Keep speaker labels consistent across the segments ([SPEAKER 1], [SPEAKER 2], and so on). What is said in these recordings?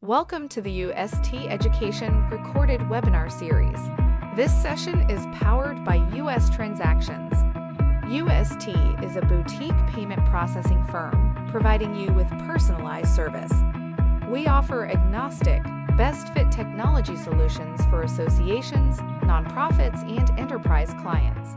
[SPEAKER 1] Welcome to the UST Education recorded webinar series. This session is powered by US Transactions. UST is a boutique payment processing firm providing you with personalized service. We offer agnostic, best fit technology solutions for associations, nonprofits, and enterprise clients.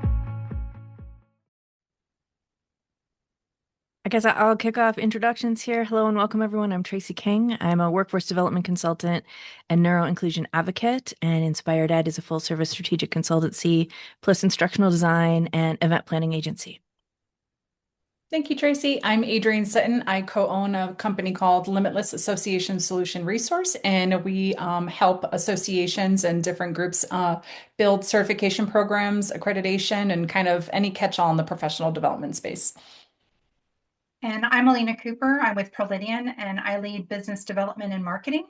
[SPEAKER 2] I guess I'll kick off introductions here. Hello and welcome, everyone. I'm Tracy King. I'm a workforce development consultant and neuro inclusion advocate, and Inspired Ed is a full service strategic consultancy, plus instructional design and event planning agency.
[SPEAKER 3] Thank you, Tracy. I'm Adrienne Sutton. I co-own a company called Limitless Association Solution Resource, and we help associations and different groups build certification programs, accreditation, and kind of any catch-all in the professional development space.
[SPEAKER 4] And I'm Alina Cooper. I'm with Prolidian, and I lead business development and marketing.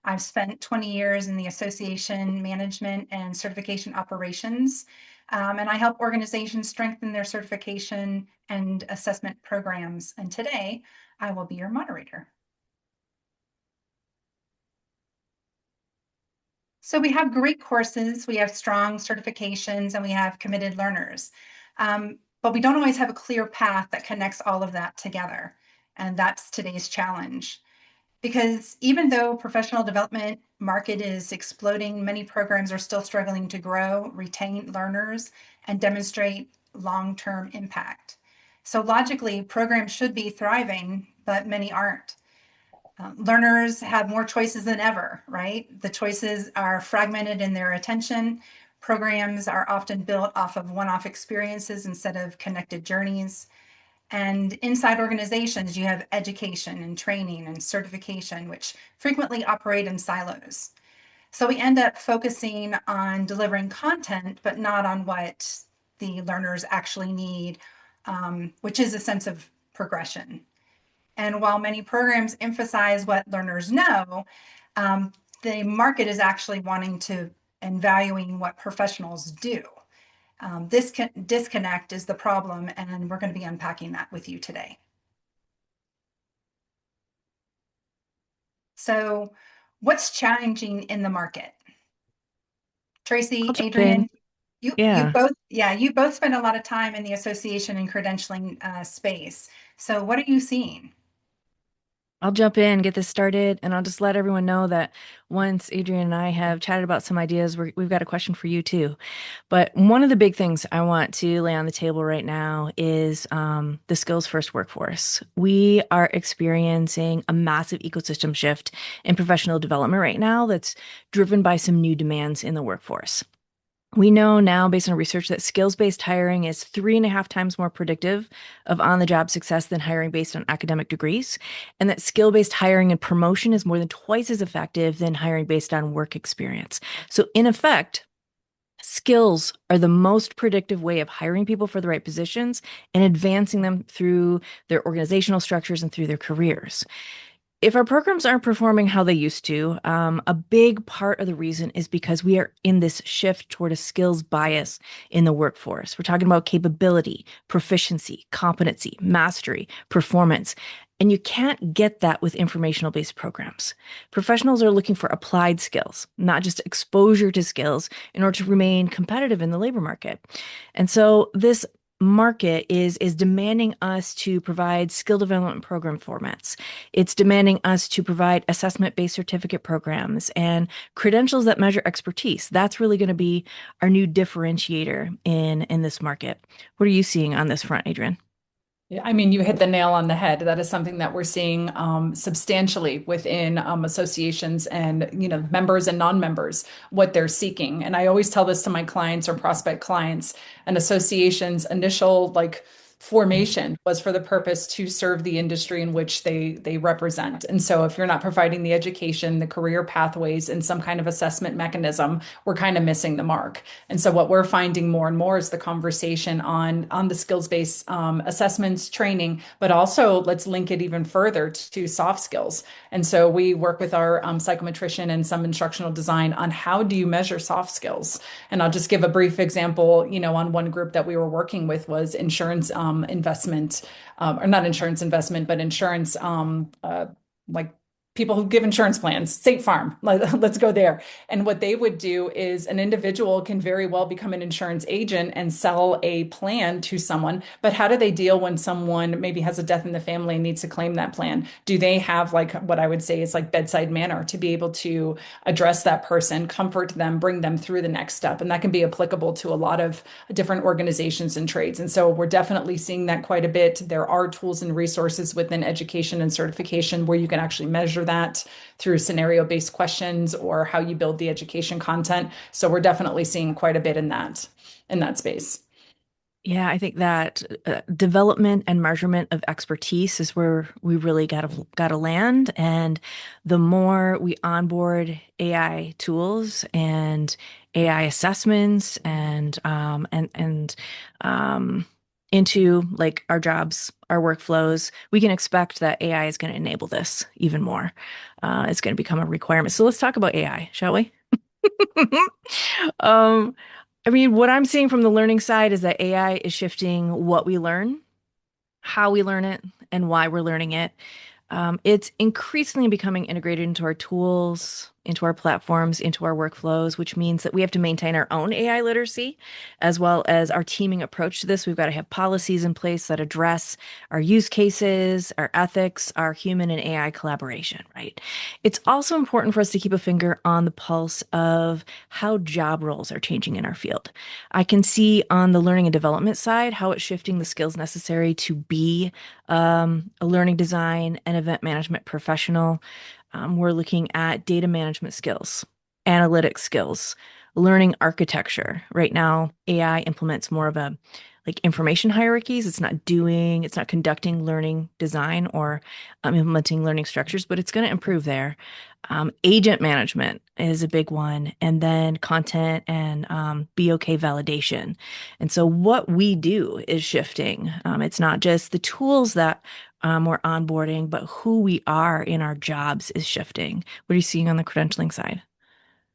[SPEAKER 4] I've spent 20 years in the association management and certification operations, and I help organizations strengthen their certification and assessment programs. And today, I will be your moderator. So we have great courses, we have strong certifications, and we have committed learners. But we don't always have a clear path that connects all of that together. And that's today's challenge. Because even though professional development market is exploding, many programs are still struggling to grow, retain learners, and demonstrate long-term impact. So logically, programs should be thriving, but many aren't. Learners have more choices than ever, right? The choices are fragmented in their attention. Programs are often built off of one-off experiences instead of connected journeys. And inside organizations, you have education and training and certification, which frequently operate in silos. So we end up focusing on delivering content, but not on what the learners actually need, which is a sense of progression. And while many programs emphasize what learners know, the market is actually wanting to and valuing what professionals do. This disconnect is the problem, and we're going to be unpacking that with you today. So what's challenging in the market? Tracy, Adrienne, you both spend a lot of time in the association and credentialing space. So what are you seeing?
[SPEAKER 2] I'll jump in, get this started, and I'll just let everyone know that once Adrienne and I have chatted about some ideas, we've got a question for you too. But one of the big things I want to lay on the table right now is the skills first workforce. We are experiencing a massive ecosystem shift in professional development right now that's driven by some new demands in the workforce. We know now, based on research, that skills-based hiring is 3.5 times more predictive of on-the-job success than hiring based on academic degrees, and that skill-based hiring and promotion is more than twice as effective than hiring based on work experience. So in effect, skills are the most predictive way of hiring people for the right positions and advancing them through their organizational structures and through their careers. If our programs aren't performing how they used to, a big part of the reason is because we are in this shift toward a skills bias in the workforce. We're talking about capability, proficiency, competency, mastery, performance. And you can't get that with informational-based programs. Professionals are looking for applied skills, not just exposure to skills, in order to remain competitive in the labor market. And so this market is demanding us to provide skill development program formats. It's demanding us to provide assessment-based certificate programs and credentials that measure expertise. That's really going to be our new differentiator in this market. What are you seeing on this front, Adrienne?
[SPEAKER 3] Yeah, I mean, you hit the nail on the head. That is something that we're seeing substantially within associations and, members and non-members, what they're seeking. And I always tell this to my clients or prospect clients, an association's initial formation was for the purpose to serve the industry in which they represent. And so if you're not providing the education, the career pathways, and some kind of assessment mechanism, we're kind of missing the mark. And so what we're finding more and more is the conversation on the skills-based assessments, training, but also let's link it even further to soft skills. And so we work with our psychometrician and some instructional design on how do you measure soft skills. And I'll just give a brief example, on one group that we were working with was insurance investment, or not insurance investment, but insurance, like people who give insurance plans, State Farm, let's go there. And what they would do is an individual can very well become an insurance agent and sell a plan to someone. But how do they deal when someone maybe has a death in the family and needs to claim that plan? Do they have like what I would say is like bedside manner to be able to address that person, comfort them, bring them through the next step? And that can be applicable to a lot of different organizations and trades. And so we're definitely seeing that quite a bit. There are tools and resources within education and certification where you can actually measure that through scenario-based questions or how you build the education content. So we're definitely seeing quite a bit in that space.
[SPEAKER 2] Yeah, I think that development and measurement of expertise is where we really got to land. And the more we onboard AI tools and AI assessments and into like our jobs, our workflows, we can expect that AI is going to enable this even more. It's going to become a requirement. So let's talk about AI, shall we? Um, I mean, what I'm seeing from the learning side is that AI is shifting what we learn, how we learn it, and why we're learning it. It's increasingly becoming integrated into our tools, into our platforms, into our workflows, which means that we have to maintain our own AI literacy as well as our teaming approach to this. We've got to have policies in place that address our use cases, our ethics, our human and AI collaboration, right? It's also important for us to keep a finger on the pulse of how job roles are changing in our field. I can see on the learning and development side how it's shifting the skills necessary to be a learning design and event management professional. We're looking at data management skills, analytics skills, learning architecture. Right now, AI implements more of a like information hierarchies. It's not conducting learning design or implementing learning structures, but it's going to improve there. Agent management is a big one, and then content and BOK validation. And so what we do is shifting. It's not just the tools that we're onboarding, but who we are in our jobs is shifting. What are you seeing on the credentialing side?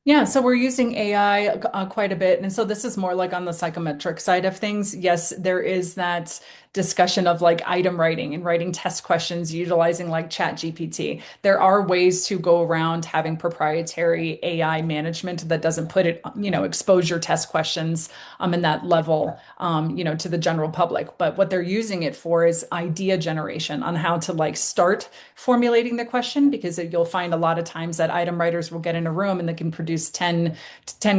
[SPEAKER 3] Yeah, so we're using AI quite a bit. And so this is more like on the psychometric side of things. Yes, there is that discussion of like item writing and writing test questions utilizing like Chat GPT. There are ways to go around having proprietary AI management that doesn't put it, expose your test questions in that level, to the general public. But what they're using it for is idea generation on how to like start formulating the question, because you'll find a lot of times that item writers will get in a room and they can produce 10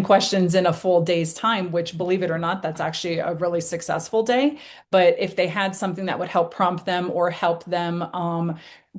[SPEAKER 3] questions in a full day's time, which, believe it or not, that's actually a really successful day. But if they had something that would help prompt them or help them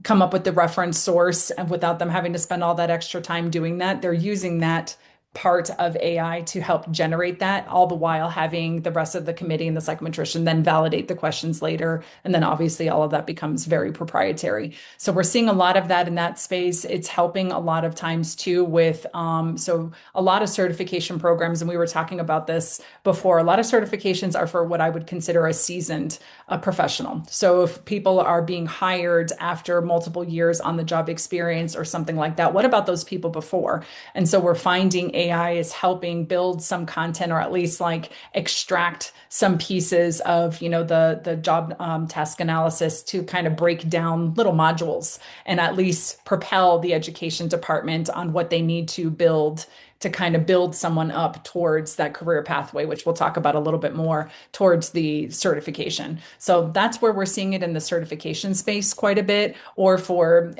[SPEAKER 3] come up with the reference source and without them having to spend all that extra time doing that, they're using that part of AI to help generate that, all the while having the rest of the committee and the psychometrician then validate the questions later. And then obviously all of that becomes very proprietary. So we're seeing a lot of that in that space. It's helping a lot of times too with, so a lot of certification programs, and we were talking about this before, a lot of certifications are for what I would consider a seasoned professional. So if people are being hired after multiple years on the job experience or something like that, what about those people before? And so we're finding AI is helping build some content or at least like extract some pieces of, the job task analysis to kind of break down little modules and at least propel the education department on what they need to build to kind of build someone up towards that career pathway, which we'll talk about a little bit more towards the certification. So that's where we're seeing it in the certification space quite a bit, or for,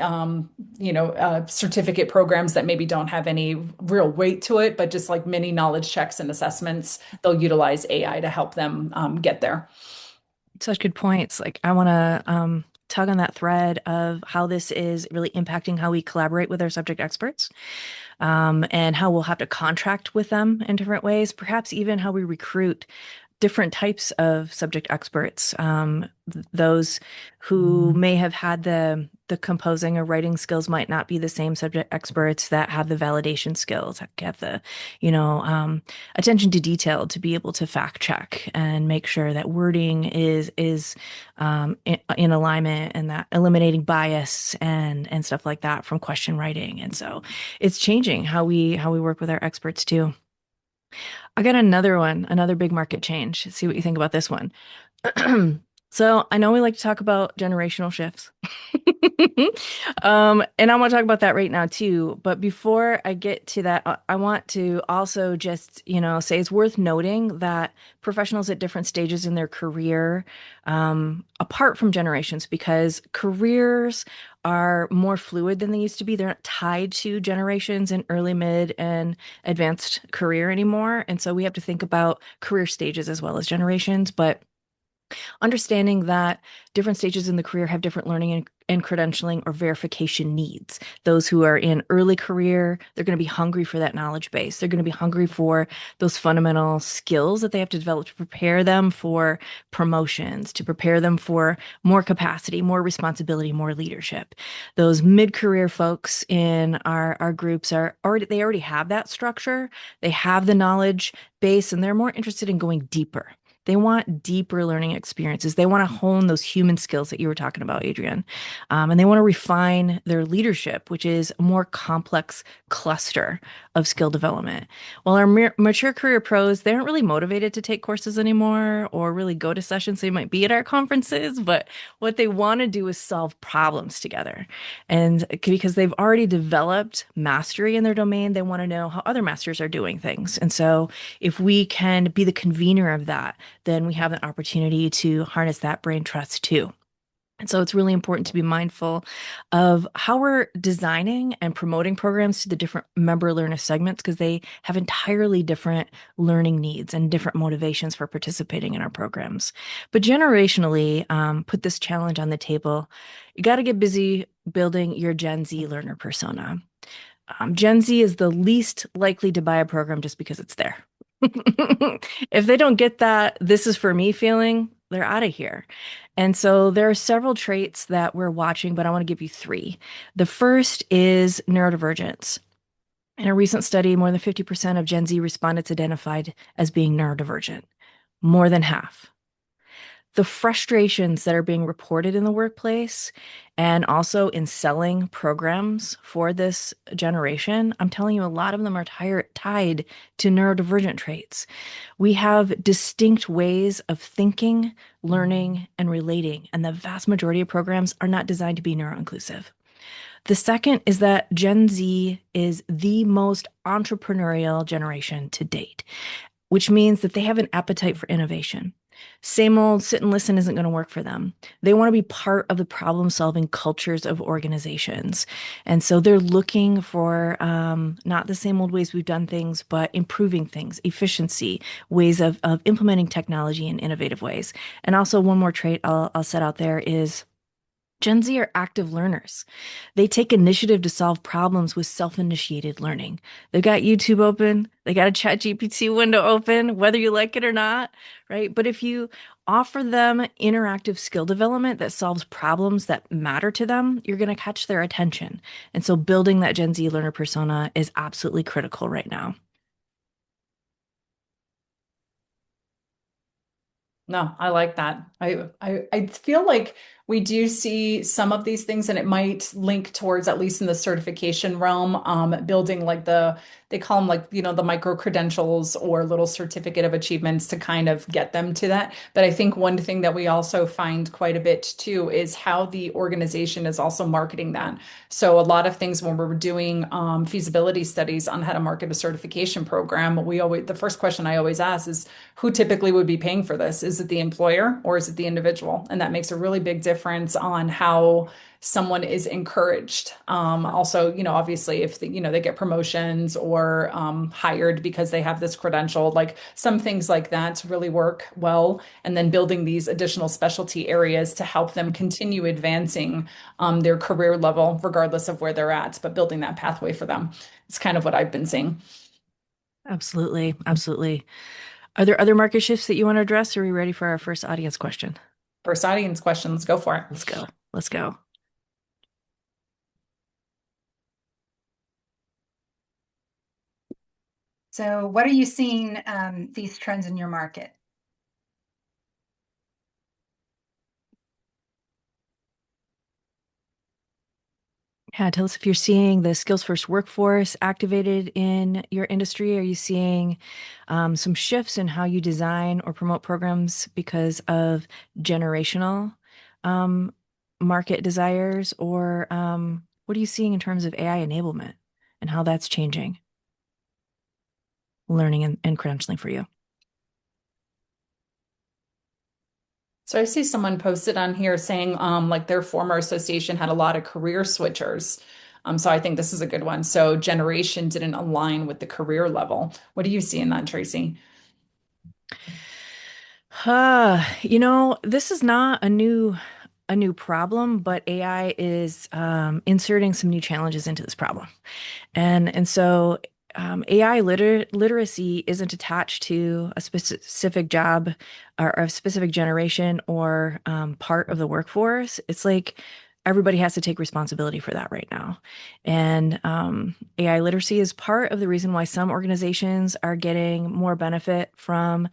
[SPEAKER 3] certificate programs that maybe don't have any real weight to it, but just like mini knowledge checks and assessments, they'll utilize AI to help them get there.
[SPEAKER 2] Such good points. Like I want to tug on that thread of how this is really impacting how we collaborate with our subject experts, and how we'll have to contract with them in different ways, perhaps even how we recruit different types of subject experts, those who may have had the composing or writing skills might not be the same subject experts that have the validation skills, have the, attention to detail to be able to fact check and make sure that wording is in alignment and that eliminating bias and stuff like that from question writing. And so it's changing how we work with our experts too. I got another one, another big market change. See what you think about this one. So I know we like to talk about generational shifts. And I want to talk about that right now too. But before I get to that, I want to also just, say it's worth noting that professionals at different stages in their career, apart from generations, because careers are more fluid than they used to be. They're not tied to generations in early, mid, and advanced career anymore. And so we have to think about career stages as well as generations. But understanding that different stages in the career have different learning and credentialing or verification needs. Those who are in early career, they're going to be hungry for that knowledge base. They're going to be hungry for those fundamental skills that they have to develop to prepare them for promotions, to prepare them for more capacity, more responsibility, more leadership. Those mid-career folks in our groups they already have that structure. They have the knowledge base and they're more interested in going deeper. They want deeper learning experiences. They want to hone those human skills that you were talking about, Adrian. And they want to refine their leadership, which is a more complex cluster of skill development. While our mature career pros, they aren't really motivated to take courses anymore or really go to sessions. They might be at our conferences, but what they want to do is solve problems together. And because they've already developed mastery in their domain, they want to know how other masters are doing things. And so if we can be the convener of that, then we have an opportunity to harness that brain trust too. And so it's really important to be mindful of how we're designing and promoting programs to the different member learner segments because they have entirely different learning needs and different motivations for participating in our programs. But generationally, put this challenge on the table. You got to get busy building your Gen Z learner persona. Gen Z is the least likely to buy a program just because it's there. If they don't get that, this is for me feeling, they're out of here. And so there are several traits that we're watching, but I want to give you three. The first is neurodivergence. In a recent study, more than 50% of Gen Z respondents identified as being neurodivergent, more than half. The frustrations that are being reported in the workplace and also in selling programs for this generation, I'm telling you, a lot of them are tied to neurodivergent traits. We have distinct ways of thinking, learning, and relating, and the vast majority of programs are not designed to be neuro-inclusive. The second is that Gen Z is the most entrepreneurial generation to date, which means that they have an appetite for innovation. Same old sit and listen isn't going to work for them. They want to be part of the problem solving cultures of organizations. And so they're looking for not the same old ways we've done things, but improving things, efficiency, ways of implementing technology in innovative ways. And also, one more trait I'll set out there is Gen Z are active learners. They take initiative to solve problems with self-initiated learning. They've got YouTube open, they got a ChatGPT window open, whether you like it or not, right? But if you offer them interactive skill development that solves problems that matter to them, you're going to catch their attention. And so building that Gen Z learner persona is absolutely critical right now.
[SPEAKER 3] No, I like that. I feel like we do see some of these things, and it might link towards, at least in the certification realm, building like they call them like, the micro credentials or little certificate of achievements to kind of get them to that. But I think one thing that we also find quite a bit too is how the organization is also marketing that. So a lot of things when we're doing feasibility studies on how to market a certification program, the first question I always ask is, who typically would be paying for this? Is it the employer or is it the individual? And that makes a really big difference on how someone is encouraged. Also, obviously if they get promotions or hired because they have this credential, like some things like that really work well. And then building these additional specialty areas to help them continue advancing their career level, regardless of where they're at, but building that pathway for them. It's kind of what I've been seeing.
[SPEAKER 2] Absolutely. Absolutely. Are there other market shifts that you want to address? Or are we ready for our first audience question?
[SPEAKER 3] First audience questions, go for it.
[SPEAKER 2] Let's go. Let's go.
[SPEAKER 4] So what are you seeing these trends in your market?
[SPEAKER 2] Yeah, tell us if you're seeing the skills first workforce activated in your industry. Are you seeing some shifts in how you design or promote programs because of generational um, market desires? Or what are you seeing in terms of AI enablement and how that's changing learning and credentialing for you?
[SPEAKER 3] So I see someone posted on here saying like their former association had a lot of career switchers. So I think this is a good one. So generation didn't align with the career level. What do you see in that, Tracy?
[SPEAKER 2] This is not a new problem, but AI is inserting some new challenges into this problem. And so AI literacy isn't attached to a specific job or a specific generation or part of the workforce. It's like everybody has to take responsibility for that right now. And AI literacy is part of the reason why some organizations are getting more benefit from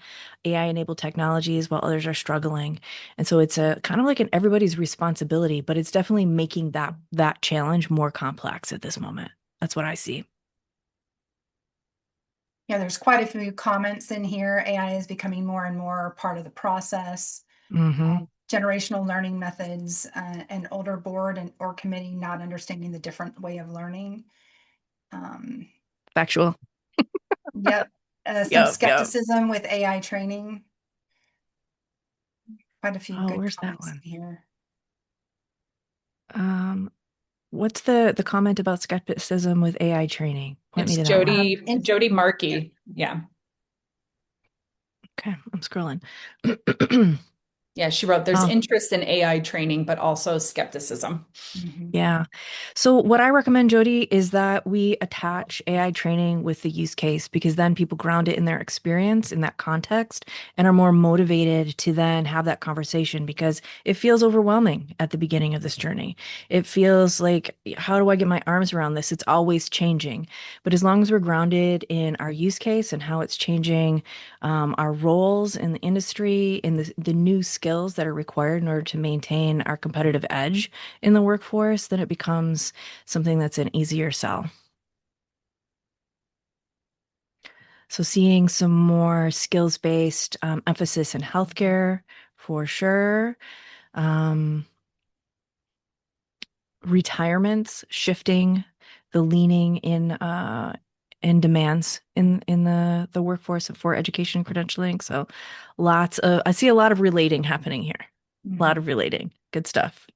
[SPEAKER 2] AI-enabled technologies while others are struggling. And so it's a kind of like an everybody's responsibility, but it's definitely making that challenge more complex at this moment. That's what I see.
[SPEAKER 4] Yeah, there's quite a few comments in here. AI is becoming more and more part of the process.
[SPEAKER 2] Hmm.
[SPEAKER 4] Generational learning methods, an older board and or committee not understanding the different way of learning. Um,
[SPEAKER 2] Factual.
[SPEAKER 4] yep, some
[SPEAKER 2] Yep, yep.
[SPEAKER 4] skepticism with AI training. Quite a few
[SPEAKER 2] Oh,
[SPEAKER 4] good
[SPEAKER 2] where's that
[SPEAKER 4] comments
[SPEAKER 2] one?
[SPEAKER 4] in here.
[SPEAKER 2] Um, what's the comment about skepticism with AI training? Point me
[SPEAKER 3] It's
[SPEAKER 2] to that one.
[SPEAKER 3] Jody
[SPEAKER 4] Yeah.
[SPEAKER 3] Markey. Yeah.
[SPEAKER 2] Okay, I'm scrolling.
[SPEAKER 3] Yeah, she wrote there's
[SPEAKER 2] Oh,
[SPEAKER 3] interest in AI training, but also skepticism.
[SPEAKER 4] Mhm.
[SPEAKER 2] yeah. So what I recommend, Jody, is that we attach AI training with the use case because then people ground it in their experience in that context and are more motivated to then have that conversation because it feels overwhelming at the beginning of this journey. It feels like, how do I get my arms around this? It's always changing. But as long as we're grounded in our use case and how it's changing our roles in the industry, in the new skills that are required in order to maintain our competitive edge in the workforce, then it becomes something that's an easier sell. So seeing some more skills-based emphasis in healthcare for sure. Um, Retirements shifting, the leaning in demands in the workforce for education credentialing. So lots of I see a lot of relating happening here. A lot
[SPEAKER 4] Mhm.
[SPEAKER 2] of relating. Good stuff.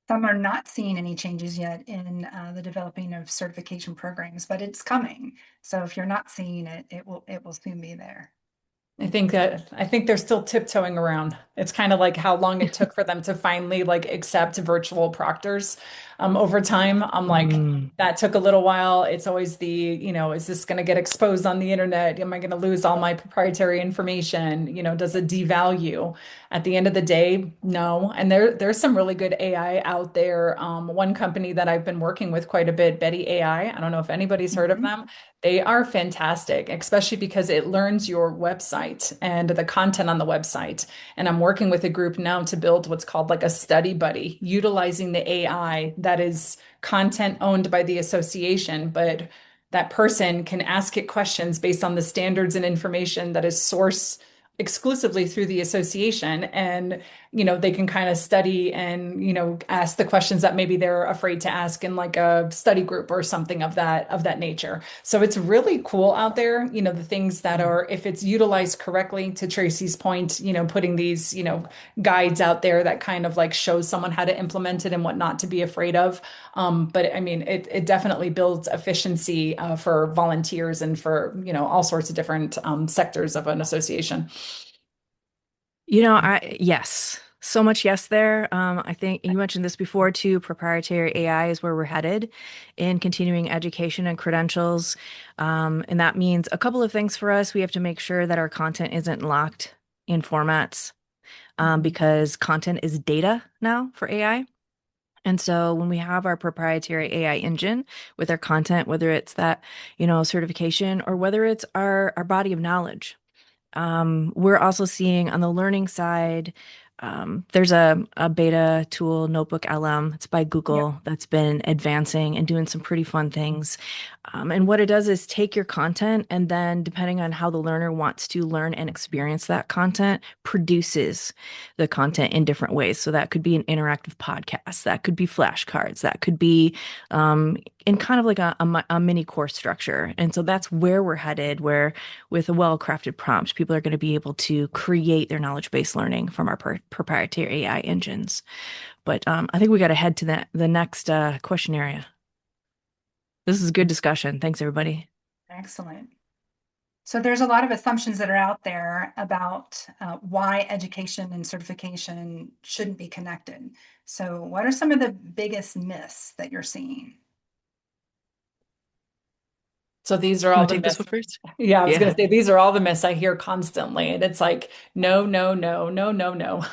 [SPEAKER 4] Some are not seeing any changes yet in the developing of certification programs, but it's coming. So if you're not seeing it, it will soon be there.
[SPEAKER 3] I think they're still tiptoeing around. It's kind of like how long it took for them to finally like accept virtual proctors over time. I'm like,
[SPEAKER 2] Mm.
[SPEAKER 3] that took a little while. It's always is this going to get exposed on the internet? Am I going to lose all my proprietary information? Does it devalue? At the end of the day, no. And there's some really good AI out there. One company that I've been working with quite a bit, Betty AI. I don't know if anybody's heard of
[SPEAKER 4] Mhm.
[SPEAKER 3] them. They are fantastic, especially because it learns your website and the content on the website. And I'm working with a group now to build what's called like a study buddy, utilizing the AI that is content owned by the association, but that person can ask it questions based on the standards and information that is sourced exclusively through the association. And they can kind of study and ask the questions that maybe they're afraid to ask in like a study group or something of that nature. So it's really cool out there, the things that are, if it's utilized correctly, to Tracy's point, putting these guides out there that kind of like shows someone how to implement it and what not to be afraid of. But I mean, it definitely builds efficiency for volunteers and for all sorts of different sectors of an association.
[SPEAKER 2] Yes, so much yes there. I think you mentioned this before too. Proprietary AI is where we're headed in continuing education and credentials. And that means a couple of things for us. We have to make sure that our content isn't locked in formats
[SPEAKER 4] Mhm.
[SPEAKER 2] because content is data now for AI. And so when we have our proprietary AI engine with our content, whether it's that, certification or whether it's our body of knowledge, we're also seeing on the learning side There's a beta tool, Notebook LM. It's by
[SPEAKER 3] Yep.
[SPEAKER 2] Google that's been advancing and doing some pretty fun things. And what it does is take your content and then, depending on how the learner wants to learn and experience that content, produces the content in different ways. So that could be an interactive podcast, that could be flashcards, that could be in kind of like a mini course structure. And so that's where we're headed, where with a well-crafted prompt, people are going to be able to create their knowledge-based learning from our proprietary AI engines. But I think we got to head to the next question area. This is a good discussion. Thanks, everybody.
[SPEAKER 4] Excellent. So there's a lot of assumptions that are out there about why education and certification shouldn't be connected. So what are some of the biggest myths that you're seeing?
[SPEAKER 3] So these are
[SPEAKER 2] You
[SPEAKER 3] all
[SPEAKER 2] want
[SPEAKER 3] the
[SPEAKER 2] to take this
[SPEAKER 3] myths.
[SPEAKER 2] one first?
[SPEAKER 3] Yeah, I was going
[SPEAKER 2] Yeah.
[SPEAKER 3] to say these are all the myths I hear constantly. And it's like, no, no, no, no, no, no.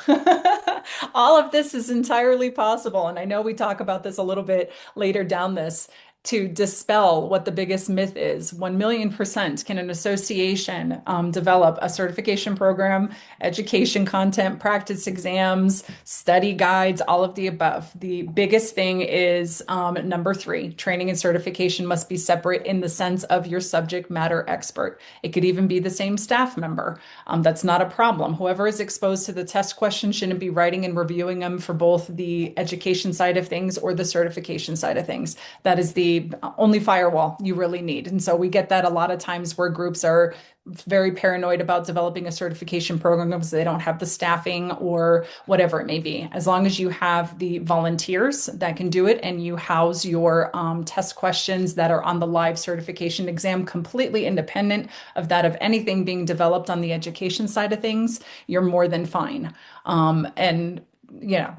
[SPEAKER 3] All of this is entirely possible. And I know we talk about this a little bit later down this to dispel what the biggest myth is. 1,000,000% can an association develop a certification program, education content, practice exams, study guides, all of the above. The biggest thing is number three, training and certification must be separate in the sense of your subject matter expert. It could even be the same staff member. That's not a problem. Whoever is exposed to the test questions shouldn't be writing and reviewing them for both the education side of things or the certification side of things. That is the only firewall you really need. And so we get that a lot of times where groups are very paranoid about developing a certification program because they don't have the staffing or whatever it may be. As long as you have the volunteers that can do it and you house your test questions that are on the live certification exam completely independent of that of anything being developed on the education side of things, you're more than fine. And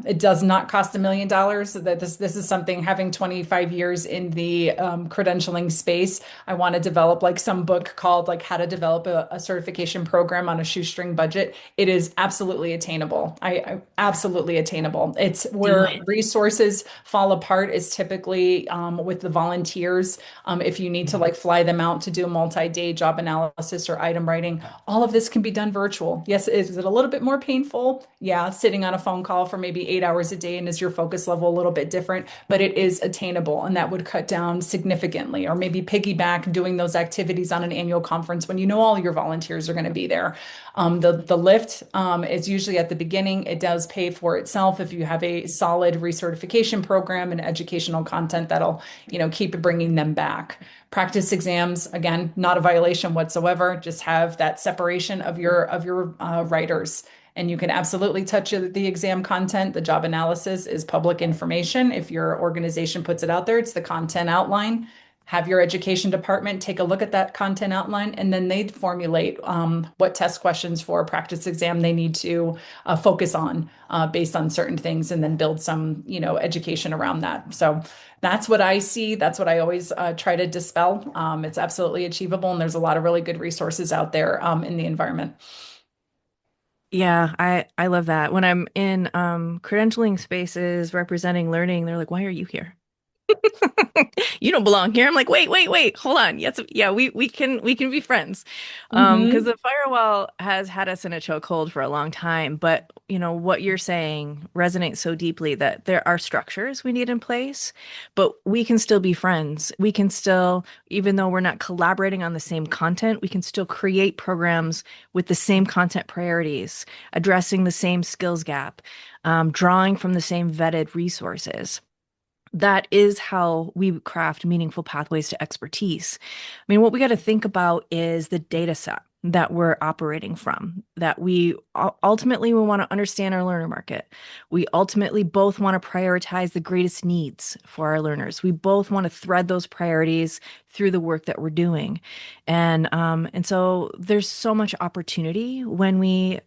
[SPEAKER 3] it does not cost $1 million. That this is something, having 25 years in the credentialing space. I want to develop like some book called like How to Develop a Certification Program on a Shoestring Budget. It is absolutely attainable. I absolutely attainable. It's
[SPEAKER 2] Do
[SPEAKER 3] where
[SPEAKER 2] it.
[SPEAKER 3] resources fall apart is typically with the volunteers. If you need to like fly them out to do a multi-day job analysis or item writing, all of this can be done virtual. Yes, is it a little bit more painful? Yeah, sitting on a phone call for maybe 8 hours a day, and is your focus level a little bit different, but it is attainable, and that would cut down significantly. Or maybe piggyback doing those activities on an annual conference when you know all your volunteers are going to be there. The lift is usually at the beginning. It does pay for itself if you have a solid recertification program and educational content that'll keep bringing them back. Practice exams, again, not a violation whatsoever. Just have that separation of your writers. And you can absolutely touch the exam content. The job analysis is public information. If your organization puts it out there, it's the content outline. Have your education department take a look at that content outline, and then they'd formulate what test questions for a practice exam they need to focus on based on certain things, and then build some, education around that. So that's what I see. That's what I always try to dispel. It's absolutely achievable, and there's a lot of really good resources out there in the environment.
[SPEAKER 2] Yeah, I love that. When I'm in credentialing spaces representing learning, they're like, "Why are you here?" You don't belong here. I'm like, wait, hold on. Yes, yeah, we can be friends. Because
[SPEAKER 3] Hmm.
[SPEAKER 2] the firewall has had us in a chokehold for a long time. But what you're saying resonates so deeply that there are structures we need in place, but we can still be friends. We can still, even though we're not collaborating on the same content, we can still create programs with the same content priorities, addressing the same skills gap, drawing from the same vetted resources. That is how we craft meaningful pathways to expertise. I mean, what we got to think about is the data set that we're operating from, that we ultimately we want to understand our learner market. We ultimately both want to prioritize the greatest needs for our learners. We both want to thread those priorities through the work that we're doing. And so there's so much opportunity when we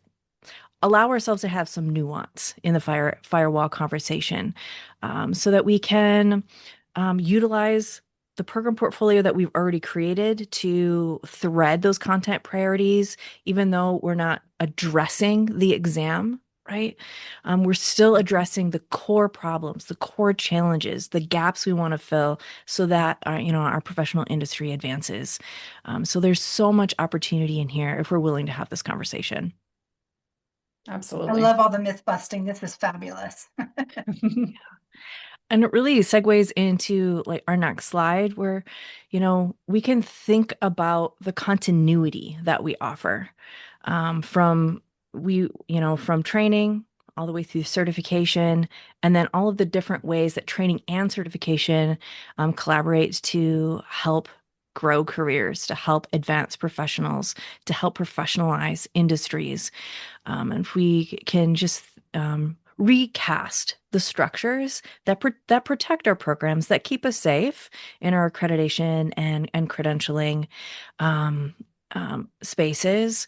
[SPEAKER 2] allow ourselves to have some nuance in the firewall conversation, so that we can utilize the program portfolio that we've already created to thread those content priorities, even though we're not addressing the exam, right? We're still addressing the core problems, the core challenges, the gaps we want to fill so that our professional industry advances. So there's so much opportunity in here if we're willing to have this conversation.
[SPEAKER 4] I
[SPEAKER 3] Absolutely.
[SPEAKER 4] love all the myth busting. This was fabulous.
[SPEAKER 2] And it really segues into like our next slide where, we can think about the continuity that we offer from from training all the way through certification, and then all of the different ways that training and certification collaborates to help grow careers, to help advance professionals, to help professionalize industries. And if we can just recast the structures that protect our programs, that keep us safe in our accreditation and credentialing um, spaces,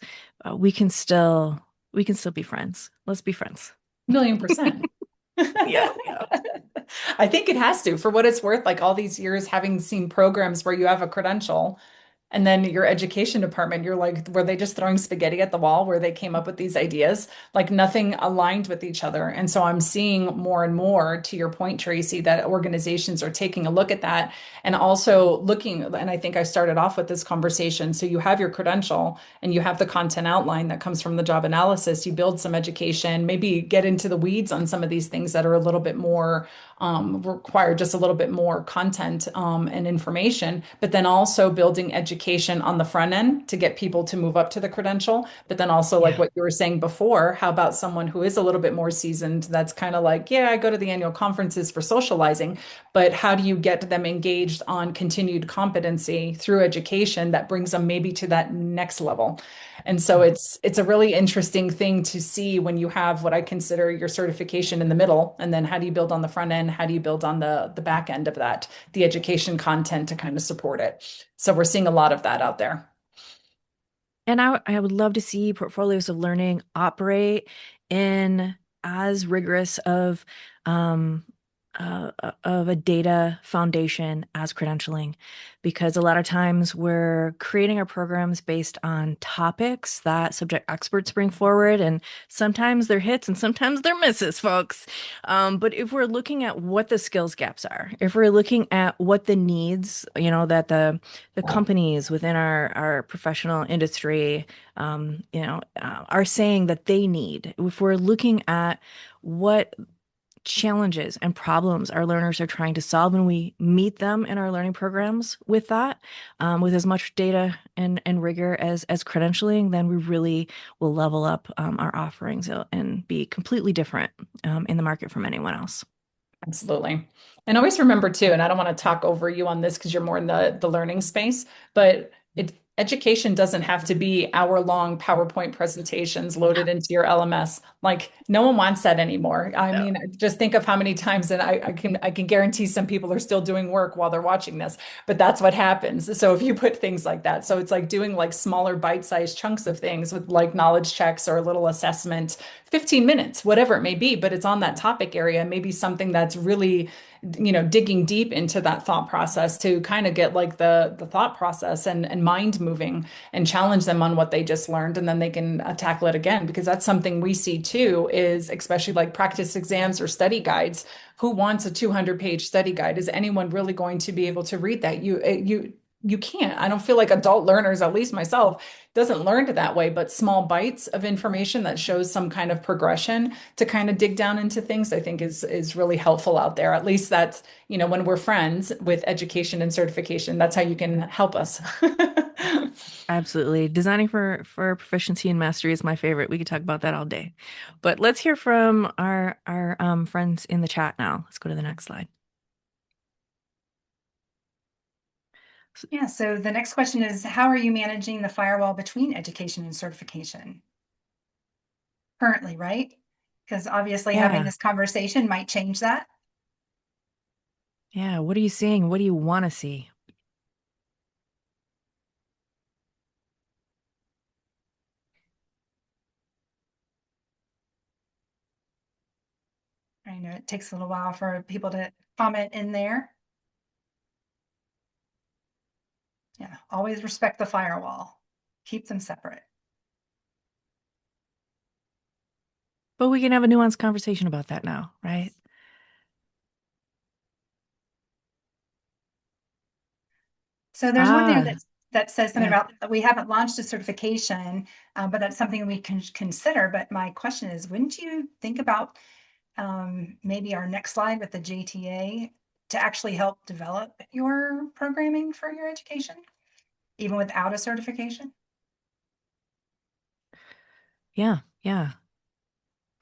[SPEAKER 2] we can still be friends. Let's be friends.
[SPEAKER 3] Million percent.
[SPEAKER 2] Yeah, yeah.
[SPEAKER 3] I think it has to, for what it's worth, like all these years having seen programs where you have a credential and then your education department, you're like, were they just throwing spaghetti at the wall where they came up with these ideas? Like nothing aligned with each other. And so I'm seeing more and more, to your point, Tracy, that organizations are taking a look at that and also looking. And I think I started off with this conversation. So you have your credential and you have the content outline that comes from the job analysis. You build some education, maybe get into the weeds on some of these things that are a little bit more require just a little bit more content and information, but then also building education on the front end to get people to move up to the credential. But then also, like
[SPEAKER 2] Yeah.
[SPEAKER 3] what you were saying before, how about someone who is a little bit more seasoned that's kind of like, yeah, I go to the annual conferences for socializing, but how do you get them engaged on continued competency through education that brings them maybe to that next level? And so it's a really interesting thing to see when you have what I consider your certification in the middle, and then how do you build on the front end? How do you build on the back end of that, the education content to kind of support it? So we're seeing a lot of that out there.
[SPEAKER 2] And I would love to see portfolios of learning operate in as rigorous um, of a data foundation as credentialing, because a lot of times we're creating our programs based on topics that subject experts bring forward, and sometimes they're hits and sometimes they're misses, folks. But if we're looking at what the skills gaps are, if we're looking at what the needs, that the companies within our professional industry, are saying that they need. If we're looking at what challenges and problems our learners are trying to solve, and we meet them in our learning programs with that, with as much data and rigor as credentialing, then we really will level up our offerings and be completely different in the market from anyone else.
[SPEAKER 3] Absolutely. And always remember too, and I don't want to talk over you on this because you're more in the learning space, but education doesn't have to be hour-long PowerPoint presentations loaded into your LMS. Like no one wants that anymore. I
[SPEAKER 2] No.
[SPEAKER 3] mean, just think of how many times, and I can guarantee some people are still doing work while they're watching this, but that's what happens. So if you put things like that, so it's like doing like smaller bite-sized chunks of things with like knowledge checks or a little assessment, 15 minutes, whatever it may be, but it's on that topic area, maybe something that's really, digging deep into that thought process to kind of get like the thought process and mind moving and challenge them on what they just learned, and then they can tackle it again, because that's something we see too, is especially like practice exams or study guides. Who wants a 200-page study guide? Is anyone really going to be able to read that? You can't. I don't feel like adult learners, at least myself, doesn't learn that way, but small bites of information that shows some kind of progression to kind of dig down into things, I think is really helpful out there. At least that's, when we're friends with education and certification, that's how you can help us.
[SPEAKER 2] Absolutely. Designing for proficiency and mastery is my favorite. We could talk about that all day. But let's hear from our friends in the chat now. Let's go to the next slide.
[SPEAKER 4] Yeah, so the next question is, how are you managing the firewall between education and certification? Currently, right? Because obviously having
[SPEAKER 2] Yeah.
[SPEAKER 4] this conversation might change that.
[SPEAKER 2] Yeah. What are you seeing? What do you want to see?
[SPEAKER 4] I know it takes a little while for people to comment in there. Yeah, always respect the firewall. Keep them separate.
[SPEAKER 2] But we can have a nuanced conversation about that now, right?
[SPEAKER 4] So there's one there
[SPEAKER 2] Ah,
[SPEAKER 4] that says something
[SPEAKER 2] Yeah.
[SPEAKER 4] about, we haven't launched a certification, but that's something we can consider. But my question is, wouldn't you think about maybe our next slide with the JTA to actually help develop your programming for your education, even without a certification?
[SPEAKER 2] Yeah. Yeah.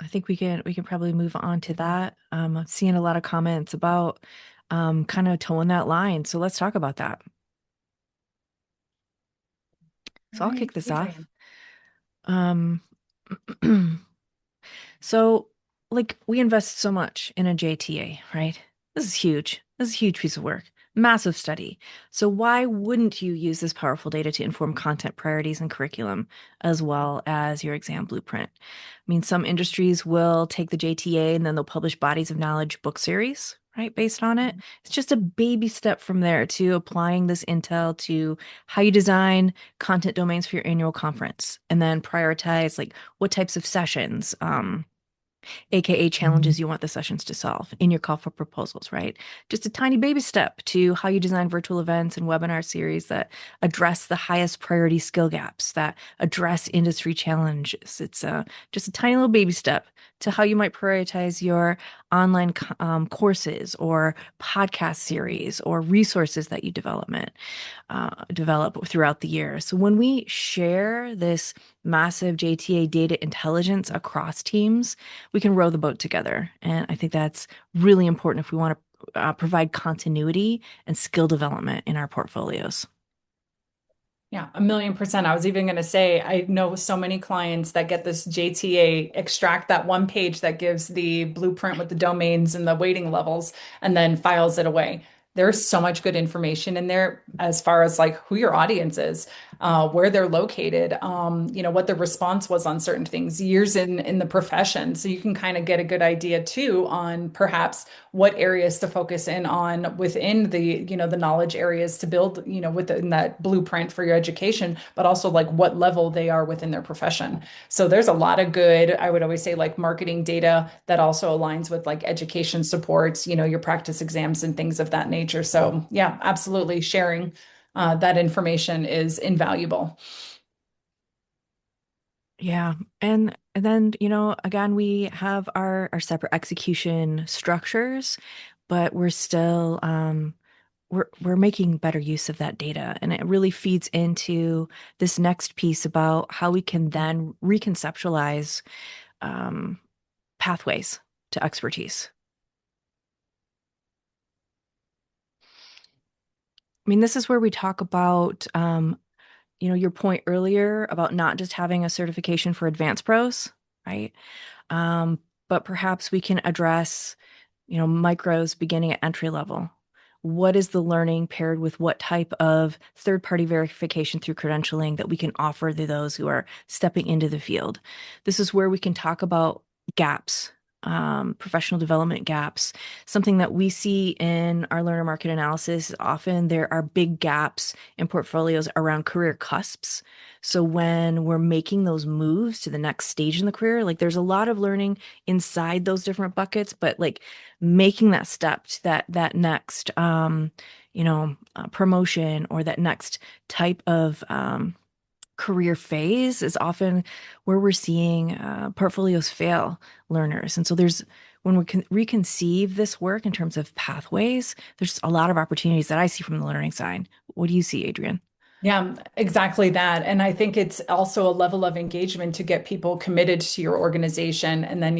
[SPEAKER 2] I think we can probably move on to that. I'm seeing a lot of comments about kind of towing that line. So let's talk about that.
[SPEAKER 4] All
[SPEAKER 2] So I'll
[SPEAKER 4] right,
[SPEAKER 2] kick this off.
[SPEAKER 4] Adrian.
[SPEAKER 2] Um, So, like, we invest so much in a JTA, right? This is huge. This is a huge piece of work, massive study. So, why wouldn't you use this powerful data to inform content priorities and curriculum as well as your exam blueprint? I mean, some industries will take the JTA and then they'll publish bodies of knowledge book series, right, based on it. It's just a baby step from there to applying this intel to how you design content domains for your annual conference and then prioritize like what types of sessions, aka challenges you want the sessions to solve in your call for proposals, right? Just a tiny baby step to how you design virtual events and webinar series that address the highest priority skill gaps, that address industry challenges. It's just a tiny little baby step to how you might prioritize your online courses or podcast series or resources that you develop throughout the year. So when we share this massive JTA data intelligence across teams, we can row the boat together. And I think that's really important if we want to provide continuity and skill development in our portfolios.
[SPEAKER 3] Yeah, 1,000,000%. I was even going to say, I know so many clients that get this JTA, extract that one page that gives the blueprint with the domains and the weighting levels, and then files it away. There's so much good information in there as far as like who your audience is, where they're located, what the response was on certain things, years in the profession. So you can kind of get a good idea too on perhaps what areas to focus in on within the knowledge areas to build, within that blueprint for your education, but also like what level they are within their profession. So there's a lot of good, I would always say, like marketing data that also aligns with like education supports, your practice exams and things of that nature. So yeah, absolutely sharing that information is invaluable.
[SPEAKER 2] Yeah. And then, again, we have our separate execution structures, but we're still we're making better use of that data. And it really feeds into this next piece about how we can then reconceptualize um, pathways to expertise. I mean, this is where we talk about, your point earlier about not just having a certification for advanced pros, right? Um, but perhaps we can address, micros beginning at entry level. What is the learning paired with what type of third-party verification through credentialing that we can offer to those who are stepping into the field? This is where we can talk about gaps, professional development gaps. Something that we see in our learner market analysis is often there are big gaps in portfolios around career cusps. So when we're making those moves to the next stage in the career, like there's a lot of learning inside those different buckets, but like making that step to that next promotion or that next type of career phase is often where we're seeing portfolios fail learners. And so when we can reconceive this work in terms of pathways, there's a lot of opportunities that I see from the learning side. What do you see, Adrian?
[SPEAKER 3] Yeah, exactly that. And I think it's also a level of engagement to get people committed to your organization and then,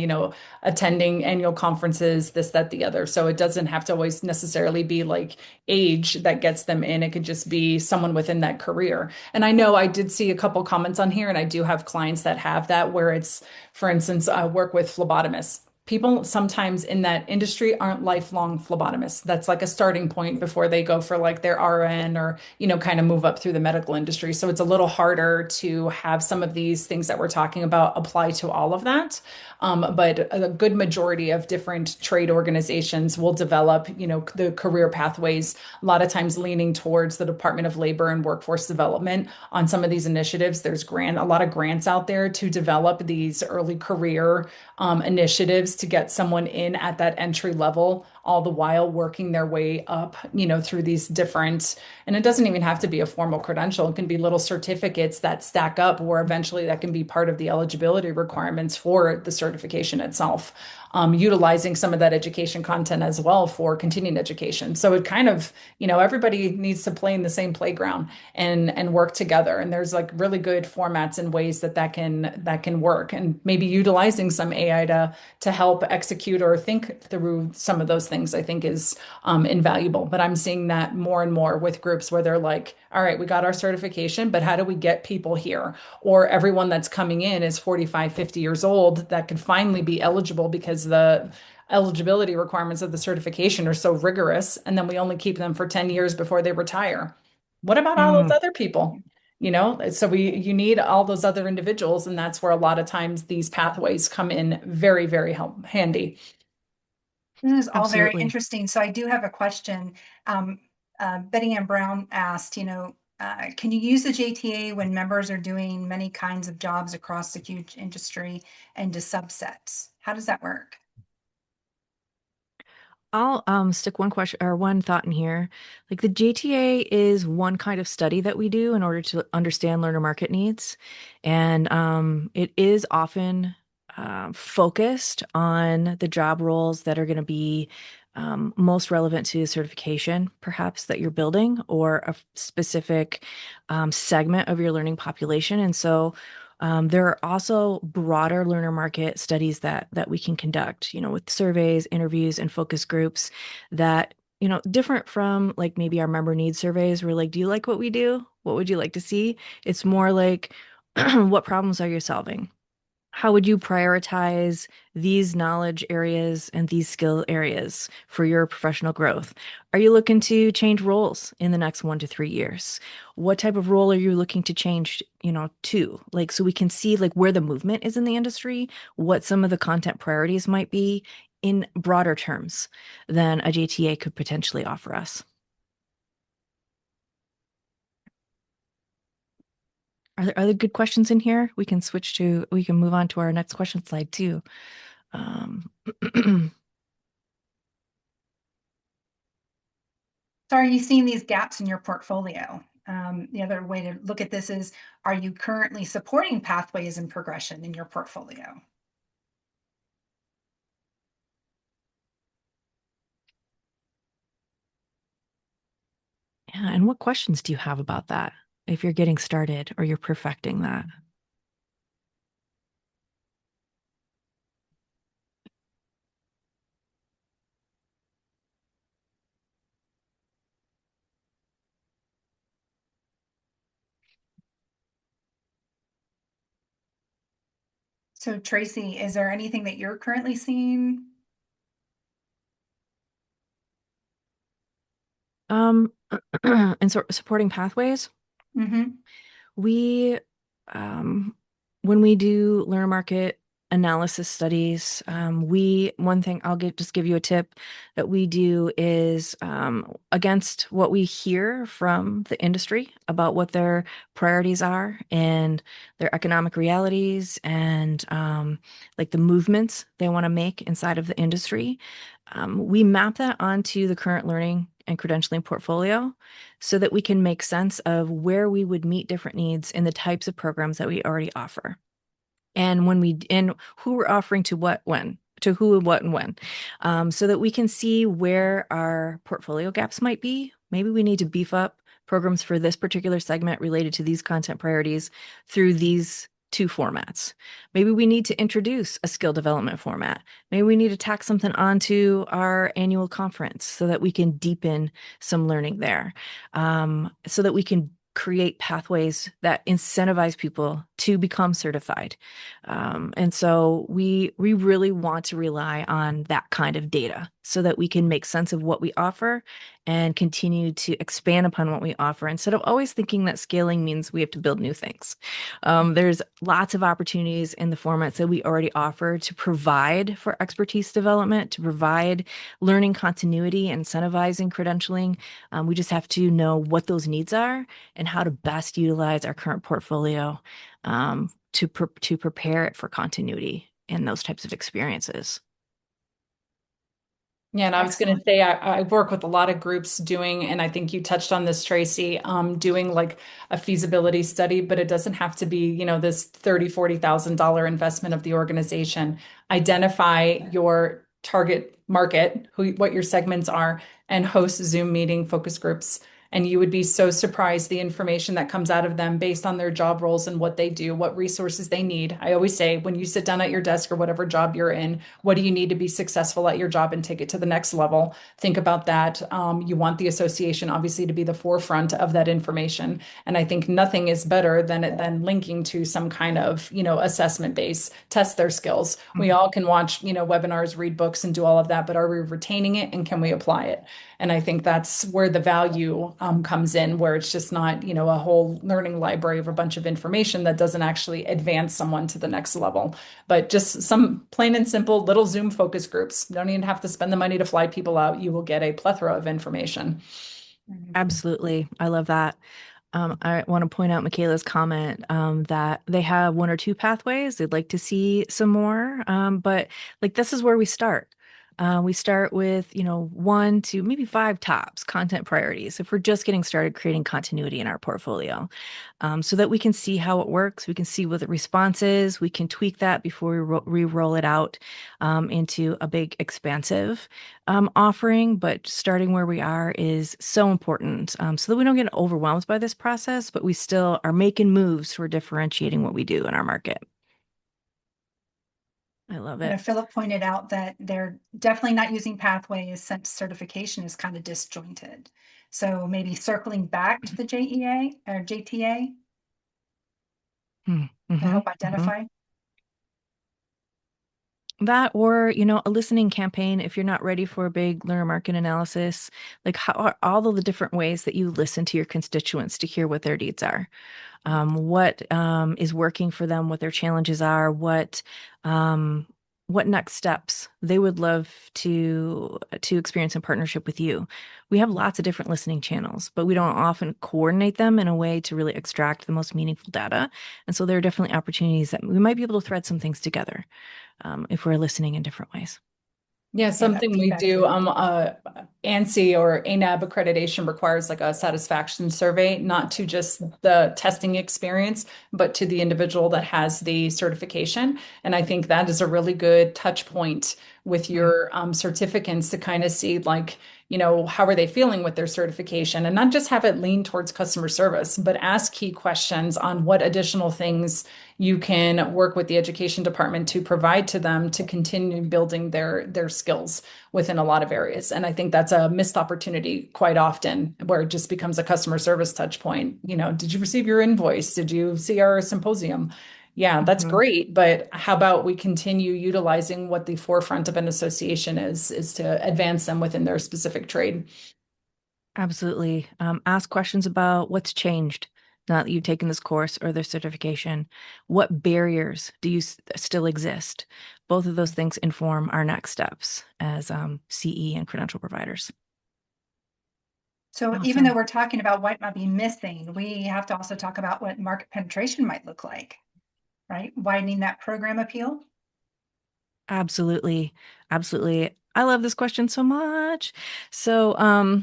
[SPEAKER 3] attending annual conferences, this, that, the other. So it doesn't have to always necessarily be like age that gets them in. It could just be someone within that career. And I know I did see a couple comments on here, and I do have clients that have that where it's, for instance, I work with phlebotomists. People sometimes in that industry aren't lifelong phlebotomists. That's like a starting point before they go for like their RN or, kind of move up through the medical industry. So it's a little harder to have some of these things that we're talking about apply to all of that. But a good majority of different trade organizations will develop, the career pathways, a lot of times leaning towards the Department of Labor and Workforce Development on some of these initiatives. There's a lot of grants out there to develop these early career initiatives to get someone in at that entry level all the while working their way up, through these different, and it doesn't even have to be a formal credential. It can be little certificates that stack up where eventually that can be part of the eligibility requirements for the certification itself. Utilizing some of that education content as well for continuing education. So it kind of, everybody needs to play in the same playground and work together. And there's like really good formats and ways that can work. And maybe utilizing some AI to help execute or think through some of those things, I think is invaluable. But I'm seeing that more and more with groups where they're like, all right, we got our certification, but how do we get people here? Or everyone that's coming in is 45, 50 years old that could finally be eligible because the eligibility requirements of the certification are so rigorous, and then we only keep them for 10 years before they retire. What about all those
[SPEAKER 2] Mm,
[SPEAKER 3] other people? So you need all those other individuals, and that's where a lot of times these pathways come in very, very handy.
[SPEAKER 4] This is all very
[SPEAKER 2] absolutely.
[SPEAKER 4] interesting. So I do have a question. Betty Ann Brown asked, can you use the JTA when members are doing many kinds of jobs across the huge industry into subsets? How does that work?
[SPEAKER 2] I'll stick one question or one thought in here. Like the JTA is one kind of study that we do in order to understand learner market needs. And it is often focused on the job roles that are going to be most relevant to the certification, perhaps that you're building, or a specific segment of your learning population. And so there are also broader learner market studies that we can conduct, with surveys, interviews, and focus groups that, different from like maybe our member needs surveys. We're like, do you like what we do? What would you like to see? It's more like, what problems are you solving? How would you prioritize these knowledge areas and these skill areas for your professional growth? Are you looking to change roles in the next 1 to 3 years? What type of role are you looking to change, to? Like, so we can see like where the movement is in the industry, what some of the content priorities might be in broader terms than a JTA could potentially offer us. Are there good questions in here? We can move on to our next question slide too. Um,
[SPEAKER 4] So are you seeing these gaps in your portfolio? The other way to look at this is, are you currently supporting pathways and progression in your portfolio?
[SPEAKER 2] yeah, and what questions do you have about that if you're getting started or you're perfecting that?
[SPEAKER 4] So Tracy, is there anything that you're currently seeing?
[SPEAKER 2] Um, and so supporting pathways.
[SPEAKER 4] Mm-hmm.
[SPEAKER 2] We, um, when we do learner market analysis studies, one thing just give you a tip that we do is against what we hear from the industry about what their priorities are and their economic realities and like the movements they want to make inside of the industry. We map that onto the current learning and credentialing portfolio so that we can make sense of where we would meet different needs in the types of programs that we already offer. And who we're offering to what, when, to who, what, and when, so that we can see where our portfolio gaps might be. Maybe we need to beef up programs for this particular segment related to these content priorities through these two formats. Maybe we need to introduce a skill development format. Maybe we need to tack something onto our annual conference so that we can deepen some learning there, so that we can create pathways that incentivize people to become certified. And so we really want to rely on that kind of data so that we can make sense of what we offer and continue to expand upon what we offer instead of always thinking that scaling means we have to build new things. There's lots of opportunities in the formats that we already offer to provide for expertise development, to provide learning continuity, incentivizing credentialing. We just have to know what those needs are and how to best utilize our current portfolio to prepare it for continuity in those types of experiences.
[SPEAKER 3] Yeah, and I was going to
[SPEAKER 4] Excellent.
[SPEAKER 3] say I work with a lot of groups doing, and I think you touched on this, Tracy, doing like a feasibility study, but it doesn't have to be, this 30, $40,000 investment of the organization. Identify your target market, what your segments are, and host Zoom meeting focus groups. And you would be so surprised the information that comes out of them based on their job roles and what they do, what resources they need. I always say when you sit down at your desk or whatever job you're in, what do you need to be successful at your job and take it to the next level? Think about that. You want the association obviously to be the forefront of that information. And I think nothing is better than linking to some kind of, assessment base, test their skills. We
[SPEAKER 2] Mhm.
[SPEAKER 3] all can watch, webinars, read books and do all of that, but are we retaining it and can we apply it? And I think that's where the value comes in, where it's just not, a whole learning library of a bunch of information that doesn't actually advance someone to the next level, but just some plain and simple little Zoom focus groups. You don't even have to spend the money to fly people out. You will get a plethora of information.
[SPEAKER 2] Absolutely. I love that. I want to point out Michaela's comment that they have one or two pathways. They'd like to see some more, but like this is where we start. We start with, one to maybe five tops content priorities if we're just getting started creating continuity in our portfolio, so that we can see how it works. We can see what the response is. We can tweak that before we roll it out into a big expansive offering, but starting where we are is so important, so that we don't get overwhelmed by this process, but we still are making moves for differentiating what we do in our market. I love
[SPEAKER 4] I know
[SPEAKER 2] it.
[SPEAKER 4] Philip pointed out that they're definitely not using pathways since certification is kind of disjointed. So maybe circling back to the JEA or JTA to
[SPEAKER 2] Mm-hmm,
[SPEAKER 4] help
[SPEAKER 2] hmm.
[SPEAKER 4] identify.
[SPEAKER 2] That or, a listening campaign if you're not ready for a big learner market analysis, like how are all of the different ways that you listen to your constituents to hear what their needs are, what is working for them, what their challenges are, um, what next steps they would love to experience in partnership with you. We have lots of different listening channels, but we don't often coordinate them in a way to really extract the most meaningful data. And so there are definitely opportunities that we might be able to thread some things together, if we're listening in different ways.
[SPEAKER 3] Yeah,
[SPEAKER 4] Yeah, that
[SPEAKER 3] something we
[SPEAKER 4] feedback is
[SPEAKER 3] do,
[SPEAKER 4] really good.
[SPEAKER 3] ANSI or ANAB accreditation requires like a satisfaction survey, not to just the testing experience, but to the individual that has the certification. And I think that is a really good touch point with
[SPEAKER 2] Mm.
[SPEAKER 3] your certificants to kind of see like, how are they feeling with their certification and not just have it lean towards customer service, but ask key questions on what additional things you can work with the education department to provide to them to continue building their skills within a lot of areas. And I think that's a missed opportunity quite often where it just becomes a customer service touch point. Did you receive your invoice? Did you see our symposium? Yeah, that's
[SPEAKER 2] Mhm.
[SPEAKER 3] great, but how about we continue utilizing what the forefront of an association is to advance them within their specific trade?
[SPEAKER 2] Absolutely. Ask questions about what's changed now that you've taken this course or this certification. What barriers do you still exist? Both of those things inform our next steps as CE and credential providers.
[SPEAKER 4] So even though
[SPEAKER 2] Awesome.
[SPEAKER 4] we're talking about what might be missing, we have to also talk about what market penetration might look like, right? Widening that program appeal.
[SPEAKER 2] Absolutely. Absolutely. I love this question so much. So,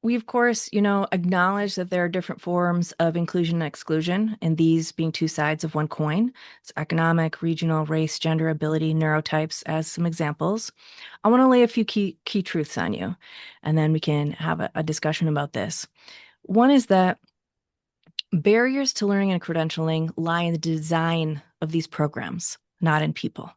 [SPEAKER 2] we, of course, acknowledge that there are different forms of inclusion and exclusion, and these being two sides of one coin. It's economic, regional, race, gender, ability, neurotypes as some examples. I want to lay a few key truths on you, and then we can have a discussion about this. One is that barriers to learning and credentialing lie in the design of these programs, not in people.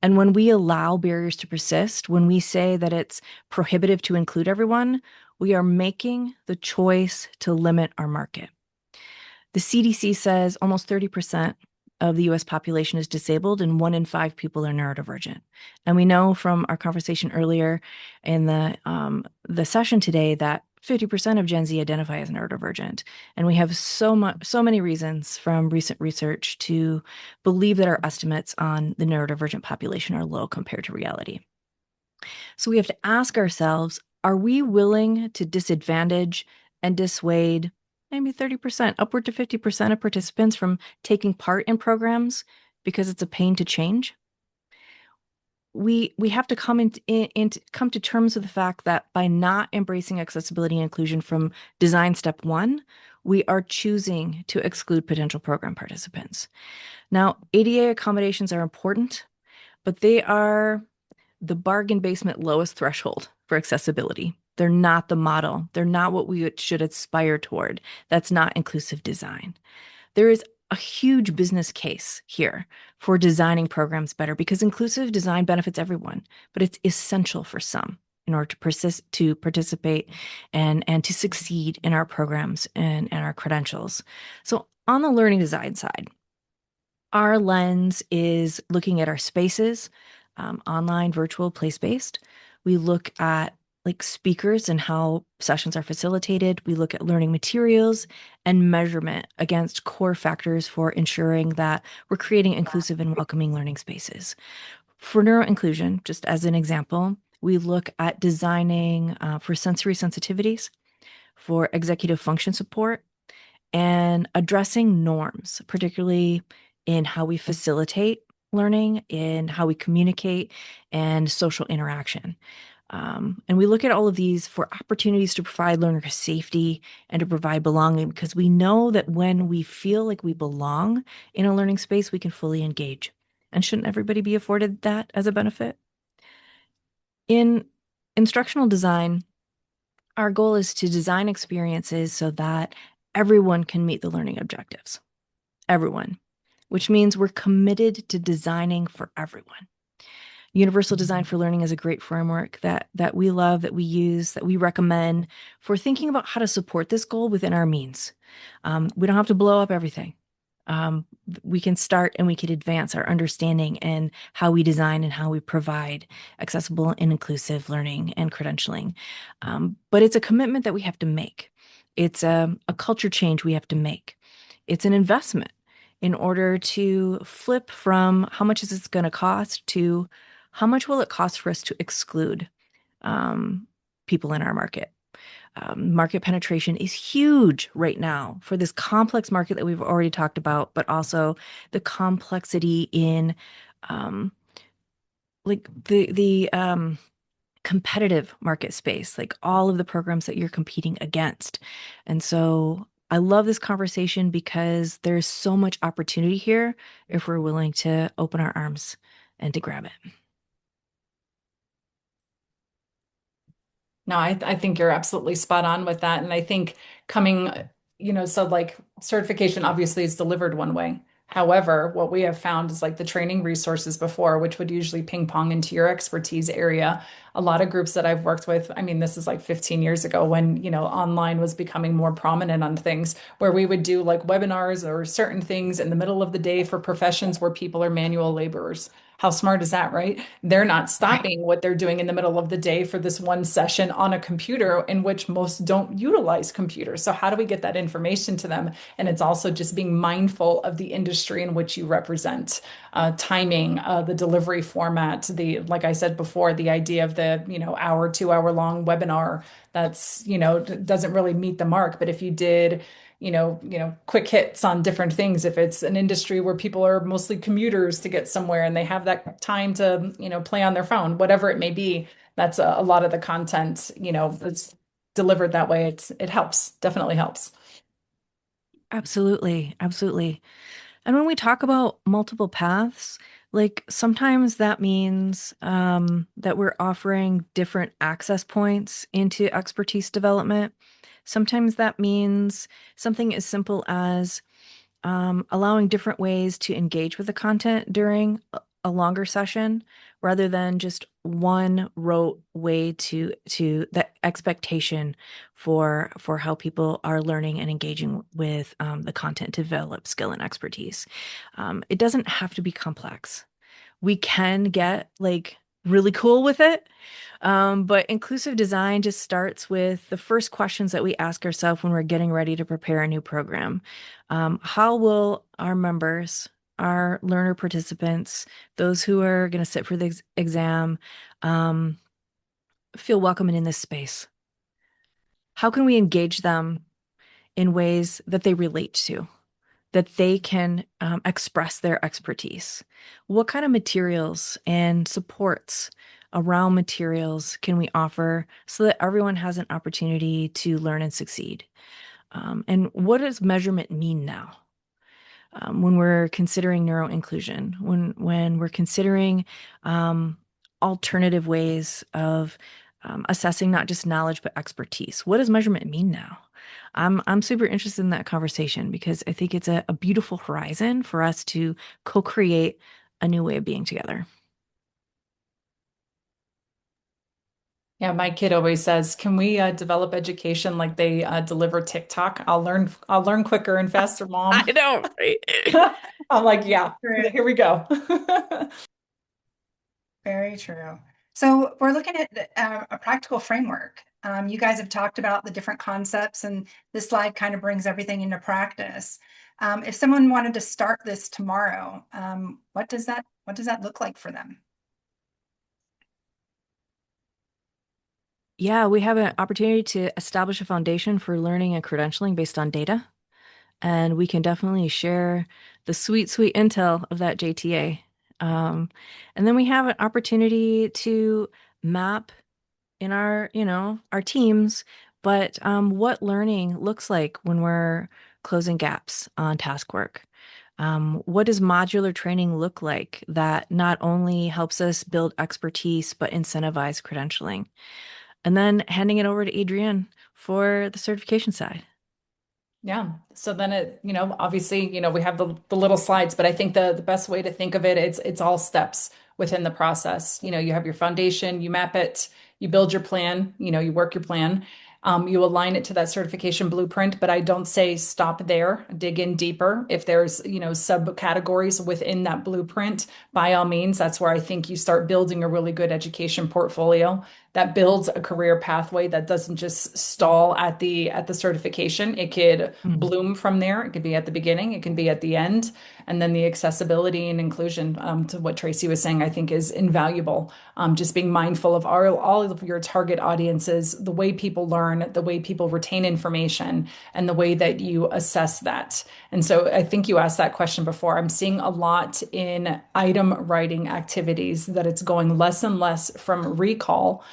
[SPEAKER 2] And when we allow barriers to persist, when we say that it's prohibitive to include everyone, we are making the choice to limit our market. The CDC says almost 30% of the US population is disabled and 1 in 5 people are neurodivergent. And we know from our conversation earlier in the session today that 50% of Gen Z identify as neurodivergent. And we have so many reasons from recent research to believe that our estimates on the neurodivergent population are low compared to reality. So we have to ask ourselves, are we willing to disadvantage and dissuade maybe 30%, upward to 50% of participants from taking part in programs because it's a pain to change? we have to come to terms with the fact that by not embracing accessibility and inclusion from design step one, we are choosing to exclude potential program participants. Now, ADA accommodations are important, but they are the bargain basement lowest threshold for accessibility. They're not the model. They're not what we should aspire toward. That's not inclusive design. There is a huge business case here for designing programs better because inclusive design benefits everyone, but it's essential for some in order to participate and to succeed in our programs and our credentials. So on the learning design side, our lens is looking at our spaces, online, virtual, place-based. We look at like speakers and how sessions are facilitated. We look at learning materials and measurement against core factors for ensuring that we're creating inclusive and welcoming learning spaces. For neuroinclusion, just as an example, we look at designing for sensory sensitivities, for executive function support, and addressing norms, particularly in how we facilitate learning, in how we communicate, and social interaction. And we look at all of these for opportunities to provide learner safety and to provide belonging because we know that when we feel like we belong in a learning space, we can fully engage. And shouldn't everybody be afforded that as a benefit? In instructional design, our goal is to design experiences so that everyone can meet the learning objectives. Everyone, which means we're committed to designing for everyone. Universal Design for Learning is a great framework that we love, that we use, that we recommend for thinking about how to support this goal within our means. We don't have to blow up everything. We can start and we can advance our understanding and how we design and how we provide accessible and inclusive learning and credentialing. But it's a commitment that we have to make. It's a culture change we have to make. It's an investment in order to flip from how much is this going to cost to how much will it cost for us to exclude people in our market. Market penetration is huge right now for this complex market that we've already talked about, but also the complexity in like the competitive market space, like all of the programs that you're competing against. And so I love this conversation because there's so much opportunity here if we're willing to open our arms and to grab it.
[SPEAKER 3] No, I think you're absolutely spot on with that. And I think coming, so like certification obviously is delivered one way. However, what we have found is like the training resources before, which would usually ping pong into your expertise area. A lot of groups that I've worked with, I mean, this is like 15 years ago when, online was becoming more prominent on things where we would do like webinars or certain things in the middle of the day for professions where people are manual laborers. How smart is that, right? They're not stopping what they're doing in the middle of the day for this one session on a computer in which most don't utilize computers. So how do we get that information to them? And it's also just being mindful of the industry in which you represent, timing, the delivery format, like I said before, the idea of the, hour, 2 hour long webinar that's, doesn't really meet the mark. But if you did quick hits on different things. If it's an industry where people are mostly commuters to get somewhere and they have that time to, play on their phone, whatever it may be, that's a lot of the content, that's delivered that way. It helps, definitely helps.
[SPEAKER 2] Absolutely. Absolutely. And when we talk about multiple paths, like sometimes that means that we're offering different access points into expertise development. Sometimes that means something as simple as allowing different ways to engage with the content during a longer session rather than just one rote way to the expectation for how people are learning and engaging with the content to develop skill and expertise. It doesn't have to be complex. We can get like really cool with it. But inclusive design just starts with the first questions that we ask ourselves when we're getting ready to prepare a new program. How will our members, our learner participants, those who are going to sit for the exam, feel welcome in this space? How can we engage them in ways that they relate to? that they can express their expertise. What kind of materials and supports around materials can we offer so that everyone has an opportunity to learn and succeed? And what does measurement mean now? When we're considering neuro inclusion, when we're considering alternative ways of assessing not just knowledge but expertise. What does measurement mean now? I'm super interested in that conversation because I think it's a beautiful horizon for us to co-create a new way of being together.
[SPEAKER 3] Yeah, my kid always says, "Can we develop education like they deliver TikTok? I'll learn quicker and faster,
[SPEAKER 2] I
[SPEAKER 3] Mom."
[SPEAKER 2] know, right?
[SPEAKER 3] I'm like, "Yeah,
[SPEAKER 4] True.
[SPEAKER 3] here we go."
[SPEAKER 4] Very true. So we're looking at a practical framework. You guys have talked about the different concepts, and this slide kind of brings everything into practice. If someone wanted to start this tomorrow, what does that look like for them?
[SPEAKER 2] Yeah, we have an opportunity to establish a foundation for learning and credentialing based on data. And we can definitely share the sweet, sweet intel of that JTA. And then we have an opportunity to map in our teams, but what learning looks like when we're closing gaps on task work. What does modular training look like that not only helps us build expertise, but incentivize credentialing? And then handing it over to Adrienne for the certification side.
[SPEAKER 3] Yeah. So then obviously, we have the little slides, but I think the best way to think of it, it's all steps within the process. You have your foundation, you map it, you build your plan, you work your plan. You align it to that certification blueprint, but I don't say stop there, dig in deeper. If there's, subcategories within that blueprint, by all means, that's where I think you start building a really good education portfolio that builds a career pathway that doesn't just stall at the certification. It could
[SPEAKER 2] Mm.
[SPEAKER 3] bloom from there. It could be at the beginning, it can be at the end, and then the accessibility and inclusion, to what Tracy was saying, I think is invaluable. Just being mindful of all of your target audiences, the way people learn, the way people retain information, and the way that you assess that. And so I think you asked that question before. I'm seeing a lot in item writing activities that it's going less and less from recall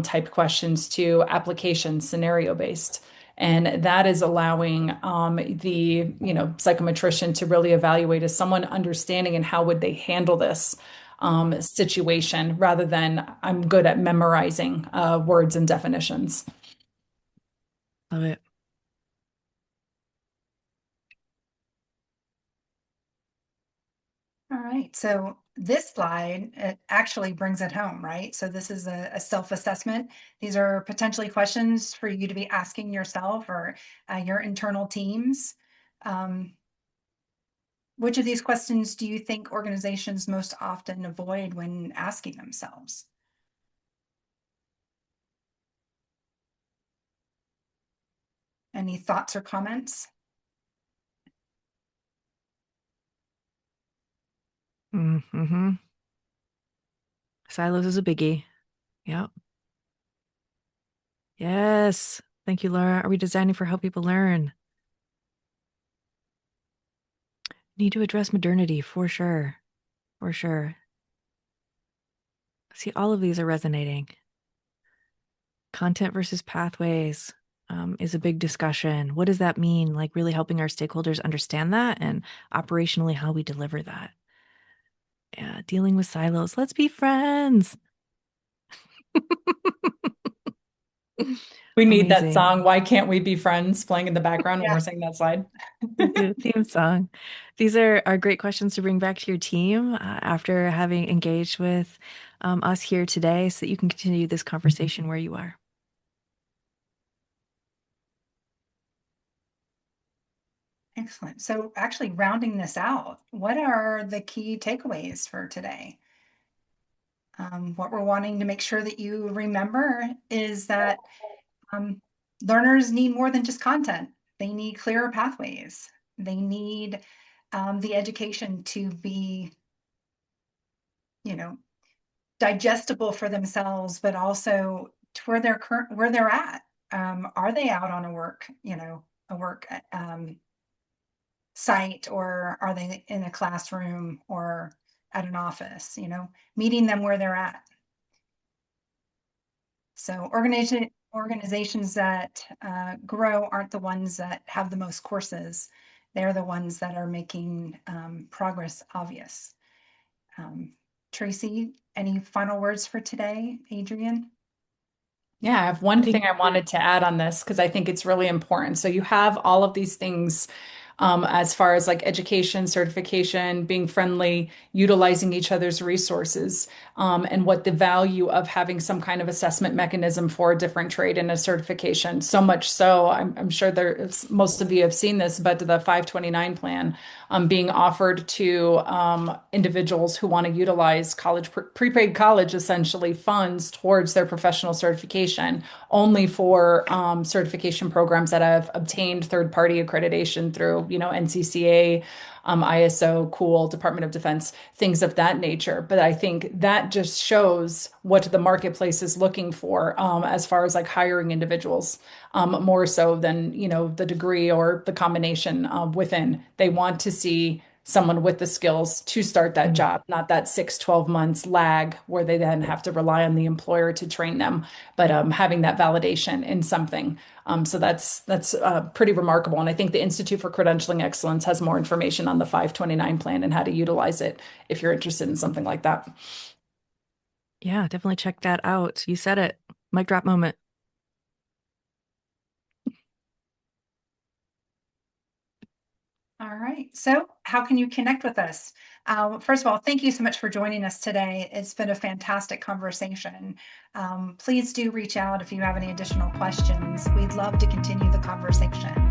[SPEAKER 3] type questions to application scenario based. And that is allowing the psychometrician to really evaluate, is someone understanding and how would they handle this situation, rather than I'm good at memorizing words and definitions.
[SPEAKER 2] Love it.
[SPEAKER 4] All right, so this slide, it actually brings it home, right? So this is a self-assessment. These are potentially questions for you to be asking yourself or your internal teams. Which of these questions do you think organizations most often avoid when asking themselves? Any thoughts or comments?
[SPEAKER 2] Mm-hmm. Silos is a biggie. Yep. Yes. Thank you, Laura. Are we designing for how people learn? Need to address modernity for sure. For sure. See, all of these are resonating. Content versus pathways is a big discussion. What does that mean? Like really helping our stakeholders understand that and operationally how we deliver that. Yeah, dealing with silos. Let's be friends.
[SPEAKER 3] We need that
[SPEAKER 2] Amazing.
[SPEAKER 3] song, "Why Can't We Be Friends," playing in the background when
[SPEAKER 4] Yeah,
[SPEAKER 3] we're saying that slide.
[SPEAKER 2] The theme song. These are great questions to bring back to your team after having engaged with us here today so that you can continue this conversation where you are.
[SPEAKER 4] excellent. So actually rounding this out, what are the key takeaways for today? What we're wanting to make sure that you remember is that learners need more than just content. They need clearer pathways. They need the education to be, you know, digestible for themselves, but also to where they're at. Are they out on a work site, or are they in a classroom or at an office, meeting them where they're at. So organizations that grow aren't the ones that have the most courses. They're the ones that are making progress obvious. Tracy, any final words for today? Adrian?
[SPEAKER 3] Yeah, I have one thing I wanted to add on this because I think it's really important. So you have all of these things as far as like education, certification, being friendly, utilizing each other's resources, and what the value of having some kind of assessment mechanism for a different trade and a certification. So much so, I'm sure most of you have seen this, but the 529 plan being offered to individuals who want to utilize prepaid college essentially funds towards their professional certification only for certification programs that have obtained third-party accreditation through, NCCA, ISO, Cool, Department of Defense, things of that nature. But I think that just shows what the marketplace is looking for as far as like hiring individuals, more so than, the degree or the combination within. They want to see someone with the skills to start that job, not that 6-12 months lag where they then have to rely on the employer to train them, but having that validation in something. So that's pretty remarkable. And I think the Institute for Credentialing Excellence has more information on the 529 plan and how to utilize it if you're interested in something like that.
[SPEAKER 2] Yeah, definitely check that out. You said it. Mic drop moment.
[SPEAKER 4] All right. So how can you connect with us? First of all, thank you so much for joining us today. It's been a fantastic conversation. Please do reach out if you have any additional questions. We'd love to continue the conversation.